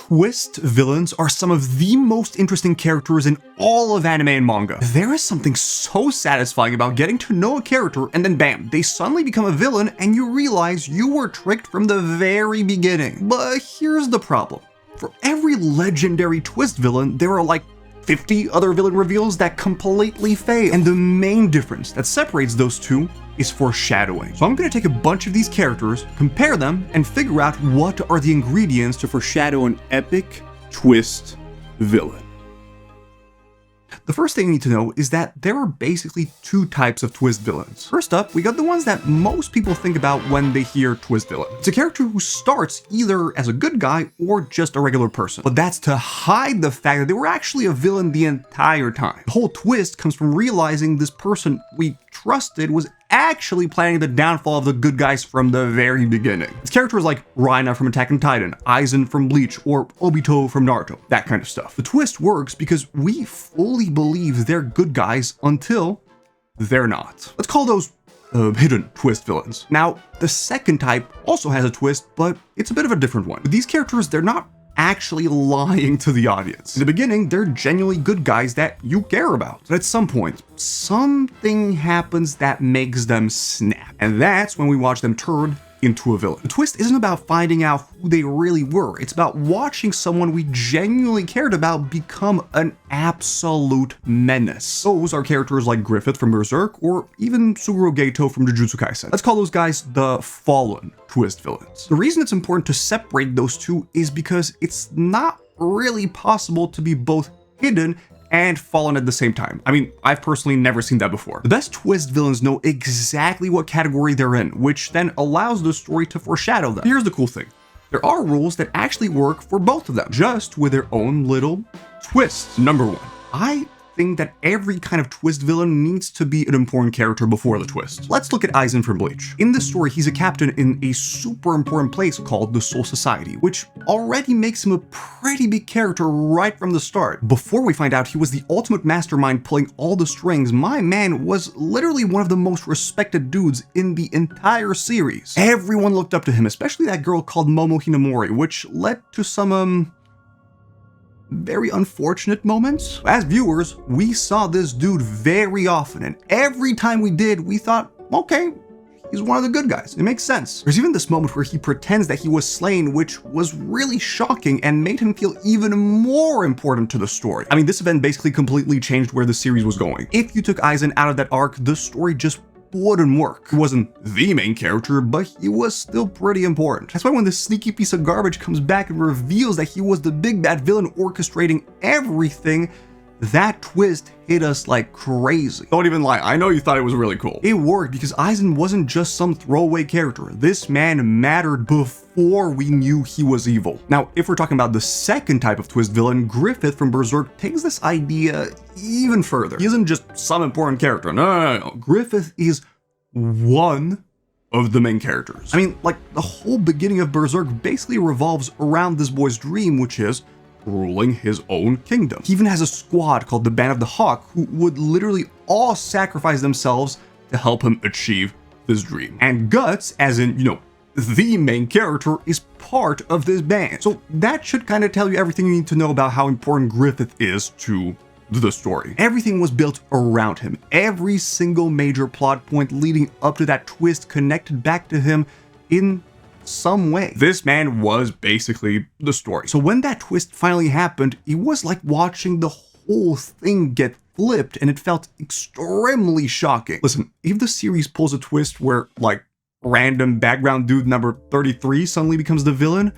Twist villains are some of the most interesting characters in all of anime and manga. There is something so satisfying about getting to know a character and then bam, they suddenly become a villain and you realize you were tricked from the very beginning. But here's the problem. For every legendary Twist villain, there are like 50 other villain reveals that completely fail. And the main difference that separates those two is foreshadowing. So I'm going to take a bunch of these characters, compare them, and figure out what are the ingredients to foreshadow an epic Twist villain. The first thing you need to know is that there are basically two types of Twist villains. First up, we got the ones that most people think about when they hear Twist villain. It's a character who starts either as a good guy or just a regular person. But that's to hide the fact that they were actually a villain the entire time. The whole twist comes from realizing this person we trusted was actually planning the downfall of the good guys from the very beginning. It's characters like Reina from Attack on Titan, Aizen from Bleach, or Obito from Naruto, that kind of stuff. The twist works because we fully believe they're good guys until they're not. Let's call those hidden twist villains. Now, the second type also has a twist, but it's a bit of a different one. With these characters, they're not actually lying to the audience. In the beginning, they're genuinely good guys that you care about. But at some point, something happens that makes them snap. And that's when we watch them turn into a villain. The twist isn't about finding out who they really were. It's about watching someone we genuinely cared about become an absolute menace. Those are characters like Griffith from Berserk or even Suguro Geto from Jujutsu Kaisen. Let's call those guys the fallen Twist villains. The reason it's important to separate those two is because it's not really possible to be both hidden and fallen at the same time. I mean, I've personally never seen that before. The best Twist villains know exactly what category they're in, which then allows the story to foreshadow them. Here's the cool thing. There are rules that actually work for both of them, just with their own little twists. Number one, I think that every kind of Twist villain needs to be an important character before the twist. Let's look at Aizen from Bleach. In this story, he's a captain in a super important place called the Soul Society, which already makes him a pretty big character right from the start. Before we find out he was the ultimate mastermind pulling all the strings, my man was literally one of the most respected dudes in the entire series. Everyone looked up to him, especially that girl called Momo Hinamori, which led to some, very unfortunate moments. As viewers, we saw this dude very often, and every time we did, we thought, okay, he's one of the good guys. It makes sense. There's even this moment where he pretends that he was slain, which was really shocking and made him feel even more important to the story. I mean, this event basically completely changed where the series was going. If you took Aizen out of that arc, the story just wouldn't work. He wasn't the main character, but he was still pretty important. That's why when this sneaky piece of garbage comes back and reveals that he was the big bad villain orchestrating everything, that twist hit us like crazy. Don't even lie, I know you thought it was really cool. It worked because Aizen wasn't just some throwaway character. This man mattered before we knew he was evil. Now, if we're talking about the second type of twist villain, Griffith from Berserk takes this idea even further. He isn't just some important character. No. Griffith is one of the main characters. I mean, like, the whole beginning of Berserk basically revolves around this boy's dream, which is ruling his own kingdom. He even has a squad called the Band of the Hawk who would literally all sacrifice themselves to help him achieve this dream. And Guts, as in, the main character, is part of this band. So that should kind of tell you everything you need to know about how important Griffith is to the story. Everything was built around him. Every single major plot point leading up to that twist connected back to him in some way. This man was basically the story. So when that twist finally happened, it was like watching the whole thing get flipped, and it felt extremely shocking. Listen, if the series pulls a twist where, like, random background dude number 33 suddenly becomes the villain,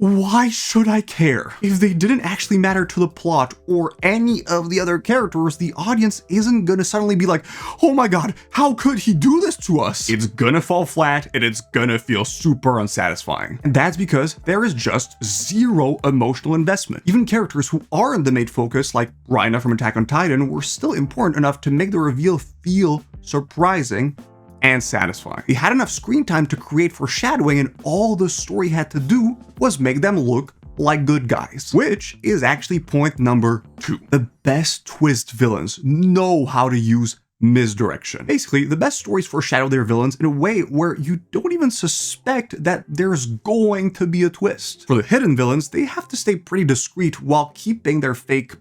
why should I care? If they didn't actually matter to the plot or any of the other characters, the audience isn't gonna suddenly be like, oh my god, how could he do this to us? It's gonna fall flat and it's gonna feel super unsatisfying. And that's because there is just zero emotional investment. Even characters who aren't the main focus, like Reina from Attack on Titan, were still important enough to make the reveal feel surprising and satisfying. They had enough screen time to create foreshadowing, and all the story had to do was make them look like good guys, which is actually point number 2. The best twist villains know how to use misdirection. Basically, the best stories foreshadow their villains in a way where you don't even suspect that there's going to be a twist. For the hidden villains, they have to stay pretty discreet while keeping their fake,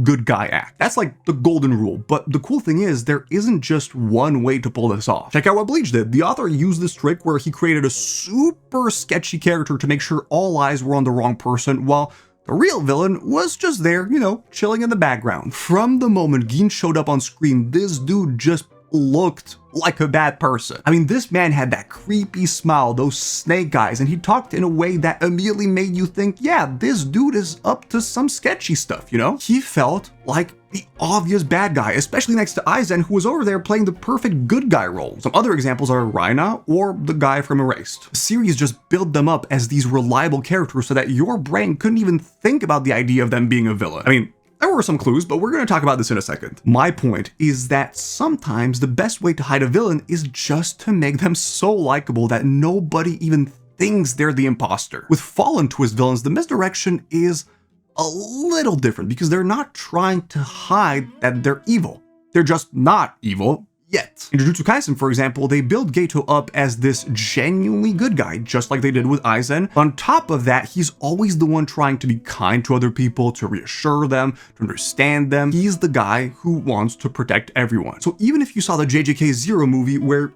good guy act. That's like the golden rule, but the cool thing is there isn't just one way to pull this off. Check out what Bleach did. The author used this trick where he created a super sketchy character to make sure all eyes were on the wrong person, while the real villain was just there, chilling in the background. From the moment Gin showed up on screen, this dude just looked like a bad person. I mean, this man had that creepy smile, those snake eyes, and he talked in a way that immediately made you think, yeah, this dude is up to some sketchy stuff, He felt like the obvious bad guy, especially next to Aizen, who was over there playing the perfect good guy role. Some other examples are Raina or the guy from Erased. The series just built them up as these reliable characters so that your brain couldn't even think about the idea of them being a villain. I mean, there were some clues, but we're going to talk about this in a second. My point is that sometimes the best way to hide a villain is just to make them so likable that nobody even thinks they're the imposter. With fallen twist villains, the misdirection is a little different because they're not trying to hide that they're evil. They're just not evil yet. In Jujutsu Kaisen, for example, they build Geto up as this genuinely good guy, just like they did with Aizen. On top of that, he's always the one trying to be kind to other people, to reassure them, to understand them. He's the guy who wants to protect everyone. So even if you saw the JJK Zero movie where,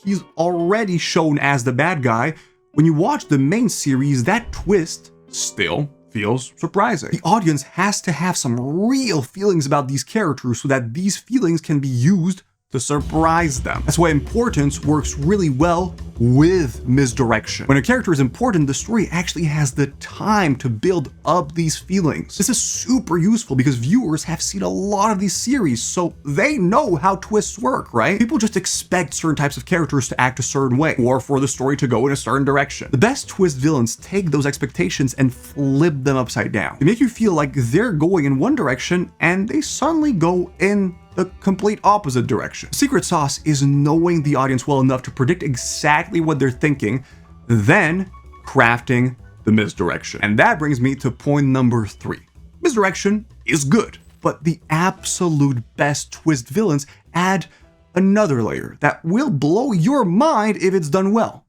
he's already shown as the bad guy, when you watch the main series, that twist still feels surprising. The audience has to have some real feelings about these characters so that these feelings can be used to surprise them. That's why importance works really well with misdirection. When a character is important, the story actually has the time to build up these feelings. This is super useful because viewers have seen a lot of these series, so they know how twists work, right? People just expect certain types of characters to act a certain way, or for the story to go in a certain direction. The best twist villains take those expectations and flip them upside down. They make you feel like they're going in one direction, and they suddenly go in the complete opposite direction. Secret sauce is knowing the audience well enough to predict exactly what they're thinking, then crafting the misdirection. And that brings me to point number 3. Misdirection is good, but the absolute best twist villains add another layer that will blow your mind if it's done well.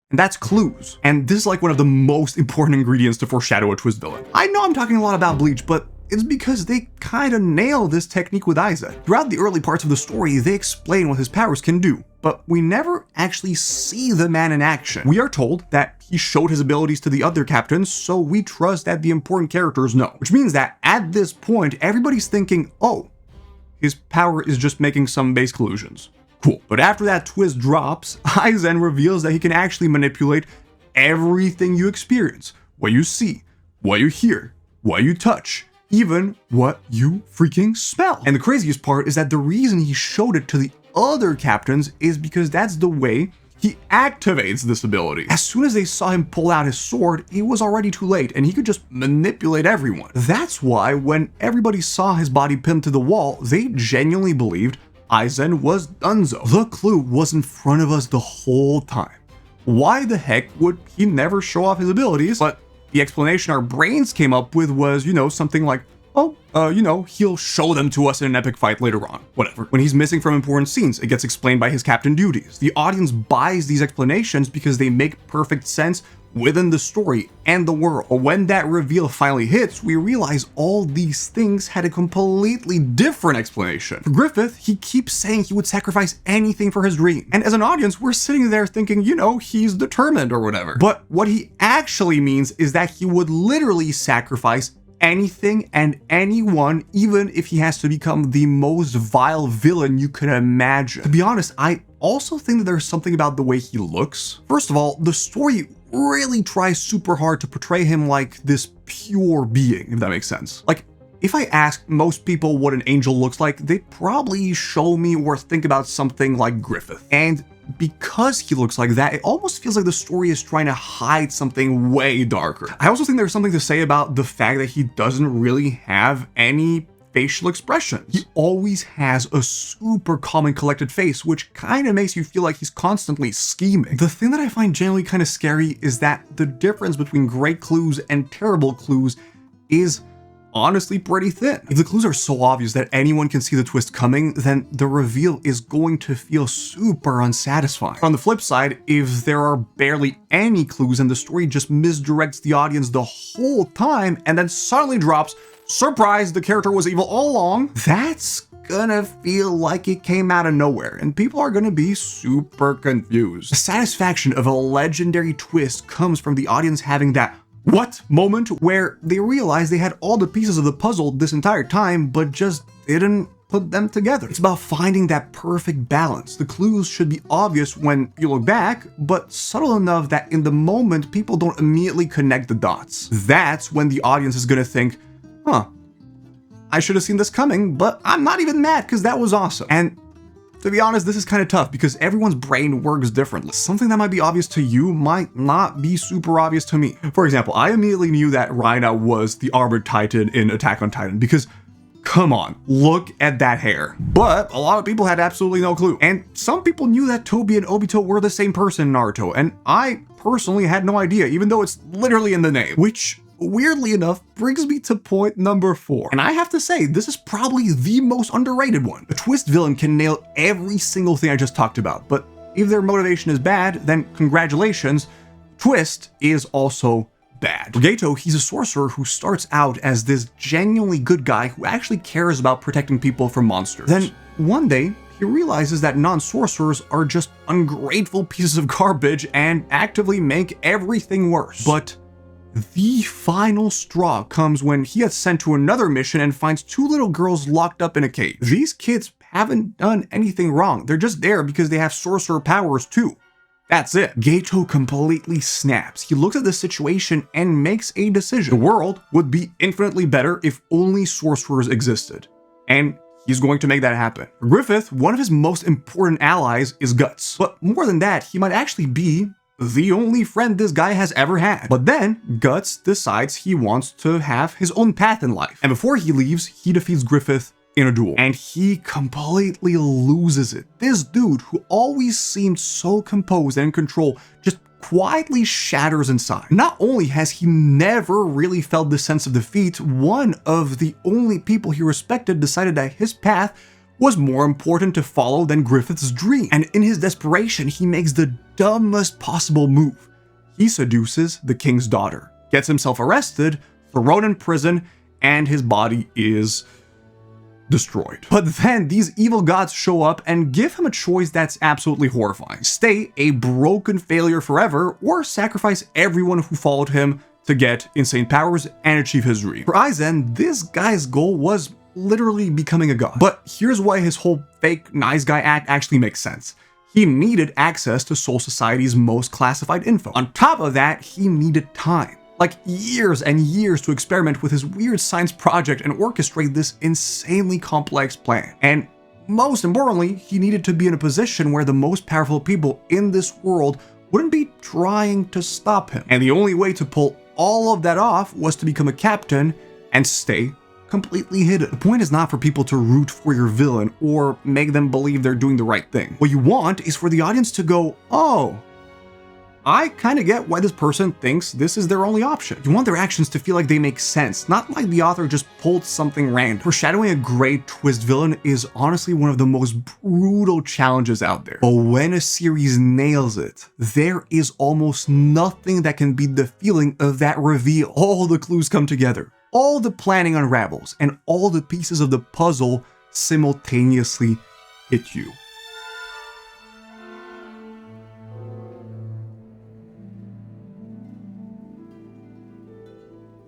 And that's clues. And this is like one of the most important ingredients to foreshadow a twist villain. I know I'm talking a lot about Bleach, but it's because they kinda nail this technique with Aizen. Throughout the early parts of the story, they explain what his powers can do, but we never actually see the man in action. We are told that he showed his abilities to the other captains, so we trust that the important characters know. Which means that at this point, everybody's thinking, oh, his power is just making some base collusions. Cool. But after that twist drops, Aizen reveals that he can actually manipulate everything you experience, what you see, what you hear, what you touch, even what you freaking smell. And the craziest part is that the reason he showed it to the other captains is because that's the way he activates this ability. As soon as they saw him pull out his sword, it was already too late and he could just manipulate everyone. That's why when everybody saw his body pinned to the wall, they genuinely believed Aizen was donezo. The clue was in front of us the whole time. Why the heck would he never show off his abilities? But the explanation our brains came up with was, something like, he'll show them to us in an epic fight later on. Whatever. When he's missing from important scenes, it gets explained by his captain duties. The audience buys these explanations because they make perfect sense within the story and the world. But when that reveal finally hits, we realize all these things had a completely different explanation. For Griffith, he keeps saying he would sacrifice anything for his dream. And as an audience, we're sitting there thinking, he's determined or whatever. But what he actually means is that he would literally sacrifice anything and anyone, even if he has to become the most vile villain you could imagine. To be honest, I also think that there's something about the way he looks. First of all, the story really tries super hard to portray him like this pure being, if that makes sense. Like, if I ask most people what an angel looks like, they'd probably show me or think about something like Griffith. And because he looks like that, it almost feels like the story is trying to hide something way darker. I also think there's something to say about the fact that he doesn't really have any facial expressions. He always has a super calm and collected face, which kind of makes you feel like he's constantly scheming. The thing that I find genuinely kind of scary is that the difference between great clues and terrible clues is honestly pretty thin. If the clues are so obvious that anyone can see the twist coming, then the reveal is going to feel super unsatisfying. On the flip side, if there are barely any clues and the story just misdirects the audience the whole time and then suddenly drops, surprise, the character was evil all along, that's gonna feel like it came out of nowhere, and people are gonna be super confused. The satisfaction of a legendary twist comes from the audience having that what moment where they realize they had all the pieces of the puzzle this entire time, but just didn't put them together. It's about finding that perfect balance. The clues should be obvious when you look back, but subtle enough that in the moment, people don't immediately connect the dots. That's when the audience is gonna think, huh, I should have seen this coming, but I'm not even mad because that was awesome. And to be honest, this is kind of tough because everyone's brain works differently. Something that might be obvious to you might not be super obvious to me. For example, I immediately knew that Reina was the Armored Titan in Attack on Titan because, come on, look at that hair. But a lot of people had absolutely no clue. And some people knew that Tobi and Obito were the same person in Naruto, and I personally had no idea, even though it's literally in the name, which weirdly enough brings me to point number 4. And I have to say, this is probably the most underrated one. A twist villain can nail every single thing I just talked about, but if their motivation is bad, then congratulations, twist is also bad. For Geto, he's a sorcerer who starts out as this genuinely good guy who actually cares about protecting people from monsters. Then one day, he realizes that non-sorcerers are just ungrateful pieces of garbage and actively make everything worse. But the final straw comes when he gets sent to another mission and finds 2 little girls locked up in a cave. These kids haven't done anything wrong. They're just there because they have sorcerer powers too. That's it. Geto completely snaps. He looks at the situation and makes a decision. The world would be infinitely better if only sorcerers existed. And he's going to make that happen. For Griffith, one of his most important allies is Guts. But more than that, he might actually be the only friend this guy has ever had. But then, Guts decides he wants to have his own path in life. And before he leaves, he defeats Griffith in a duel. And he completely loses it. This dude, who always seemed so composed and in control, just quietly shatters inside. Not only has he never really felt the sense of defeat, one of the only people he respected decided that his path was more important to follow than Griffith's dream. And in his desperation, he makes the dumbest possible move. He seduces the king's daughter, gets himself arrested, thrown in prison, and his body is destroyed. But then these evil gods show up and give him a choice that's absolutely horrifying. Stay a broken failure forever, or sacrifice everyone who followed him to get insane powers and achieve his dream. For Aizen, this guy's goal was literally becoming a god. But here's why his whole fake nice guy act actually makes sense. He needed access to Soul Society's most classified info. On top of that, he needed time. Like years and years to experiment with his weird science project and orchestrate this insanely complex plan. And most importantly, he needed to be in a position where the most powerful people in this world wouldn't be trying to stop him. And the only way to pull all of that off was to become a captain and stay completely hidden. The point is not for people to root for your villain or make them believe they're doing the right thing. What you want is for the audience to go, oh, I kind of get why this person thinks this is their only option. You want their actions to feel like they make sense, not like the author just pulled something random. Foreshadowing a great twist villain is honestly one of the most brutal challenges out there. But when a series nails it, there is almost nothing that can beat the feeling of that reveal. All the clues come together, all the planning unravels, and all the pieces of the puzzle simultaneously hit you.